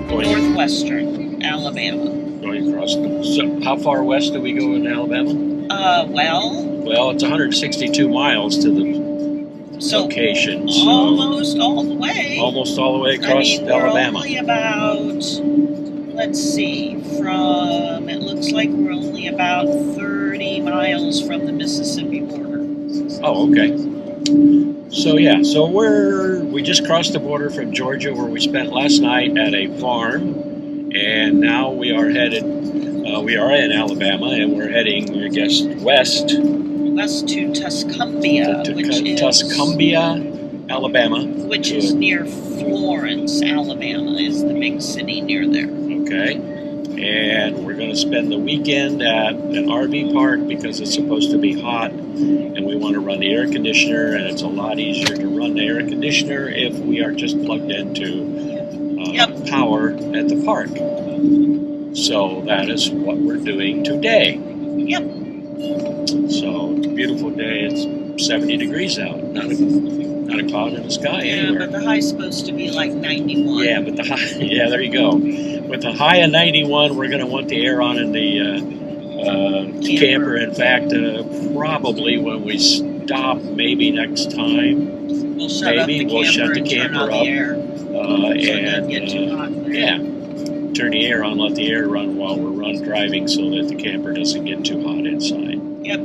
Northwestern Alabama. Going across. So how far west do we go in Alabama? Well, it's 162 miles to the location. So almost all the way. Almost all the way across Alabama. We're only about, let's see, it looks like we're only about 30 miles from the Mississippi border. Oh, okay. So yeah, so we just crossed the border from Georgia, where we spent last night at a farm, and now we are headed. We are in Alabama, and we're heading, I guess, west to Tuscumbia, Tuscumbia, Alabama, which is near Florence, Alabama, is the big city near there. Okay, and we're going to spend the weekend at an RV park because it's supposed to be hot, and we want to run the air conditioner, and it's a lot easier to run the air conditioner if we are just plugged into power at the park. So that is what we're doing today. Yep. So it's a beautiful day. It's 70 degrees out. Not a cloud in the sky anywhere. But the high's supposed to be like 91. Yeah, but the high. Yeah, there you go. With the high of 91, we're going to want the air on in the camper. In fact, probably when we stop, maybe next time, we'll shut the camper up. Turn the air on, let the air run while we're driving so that the camper doesn't get too hot inside. Yep.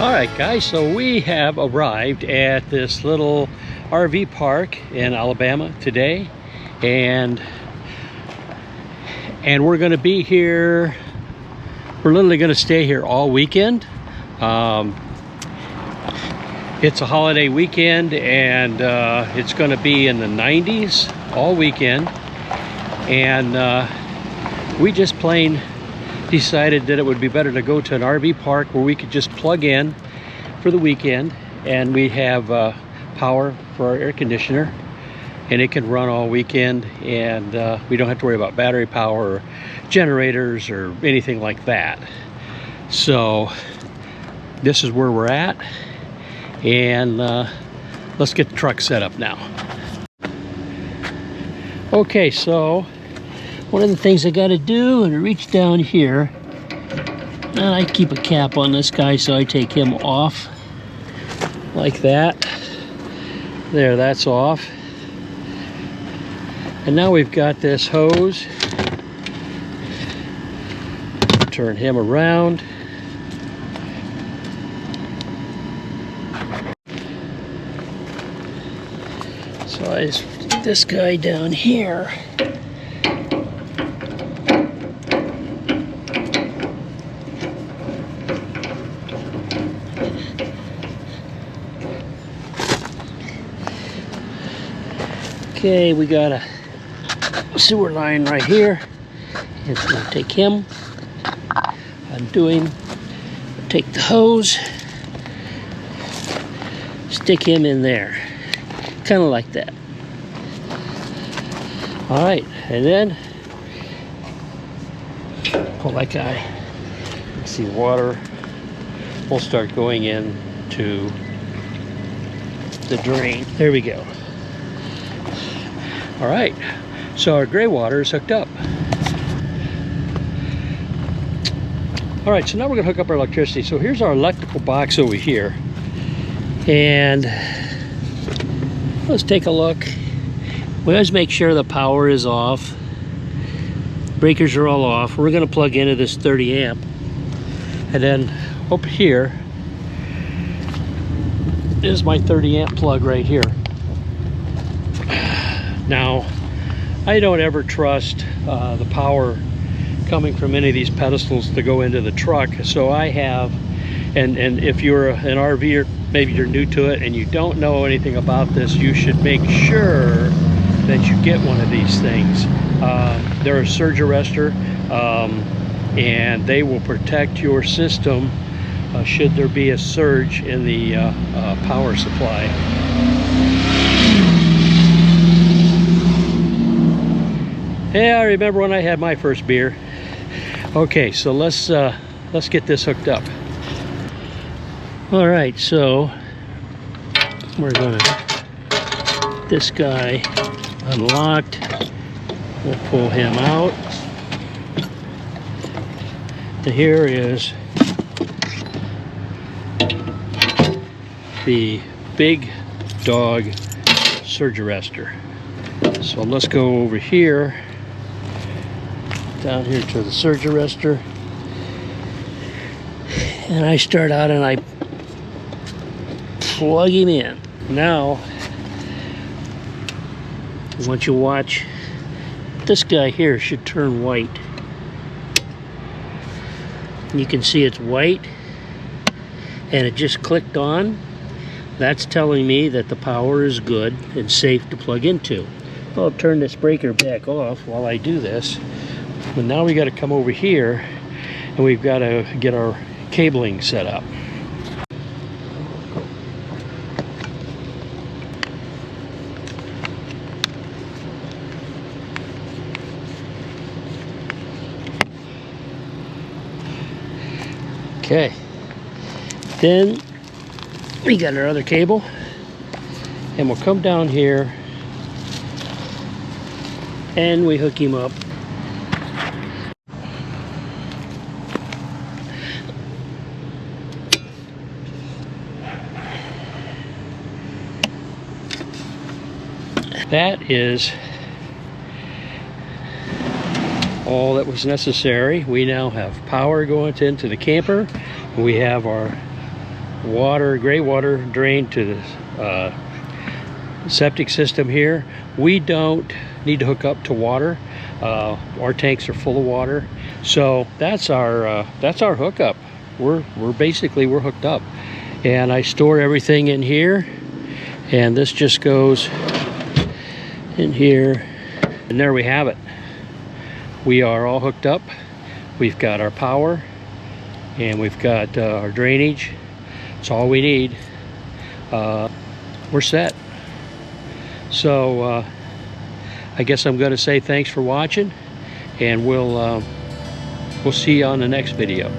Alright guys, so we have arrived at this little RV park in Alabama today, and we're going to be here. We're literally going to stay here all weekend. It's a holiday weekend, and it's going to be in the 90s all weekend. And we just plain decided that it would be better to go to an RV park where we could just plug in for the weekend, and we have power for our air conditioner, and it can run all weekend, and we don't have to worry about battery power or generators or anything like that. So this is where we're at, and let's get the truck set up now. Okay, so one of the things I got to do is reach down here, and I keep a cap on this guy, so I take him off like that. There, that's off. And now we've got this hose. Turn him around. So I just put this guy down here. Okay, we got a sewer line right here. It's going to take him. Take the hose, stick him in there, kind of like that. All right, and then pull that guy. Let's see, water will start going into the drain. There we go. All right, so our gray water is hooked up. All right, so now we're gonna hook up our electricity. So here's our electrical box over here. And let's take a look. We always make sure the power is off. Breakers are all off. We're gonna plug into this 30 amp. And then up here is my 30 amp plug right here. Now, I don't ever trust the power coming from any of these pedestals to go into the truck. So I have, and if you're an RVer, maybe you're new to it and you don't know anything about this, you should make sure that you get one of these things. They're a surge arrestor, and they will protect your system should there be a surge in the power supply. Yeah, I remember when I had my first beer. Okay, so let's get this hooked up. All right, so we're gonna get this guy unlocked. We'll pull him out. And here is the big dog surge arrestor. So let's go over here, down here to the surge arrestor, and I start out and I plug him in. Now I want you to watch, this guy here should turn white. You can see it's white and it just clicked on. That's telling me that the power is good and safe to plug into. I'll turn this breaker back off while I do this. But now we got to come over here and we've got to get our cabling set up. Okay, then we got our other cable, and we'll come down here and we hook him up. That is all that was necessary. We now have power going into the camper. We have our water, gray water drain to the septic system here. We don't need to hook up to water. Our tanks are full of water, so that's our hookup. We're hooked up, And I store everything in here, and this just goes in here, and there we have it. We are all hooked up. We've got our power, and we've got our drainage. It's all we need. We're set. So I guess I'm going to say thanks for watching, and we'll see you on the next video.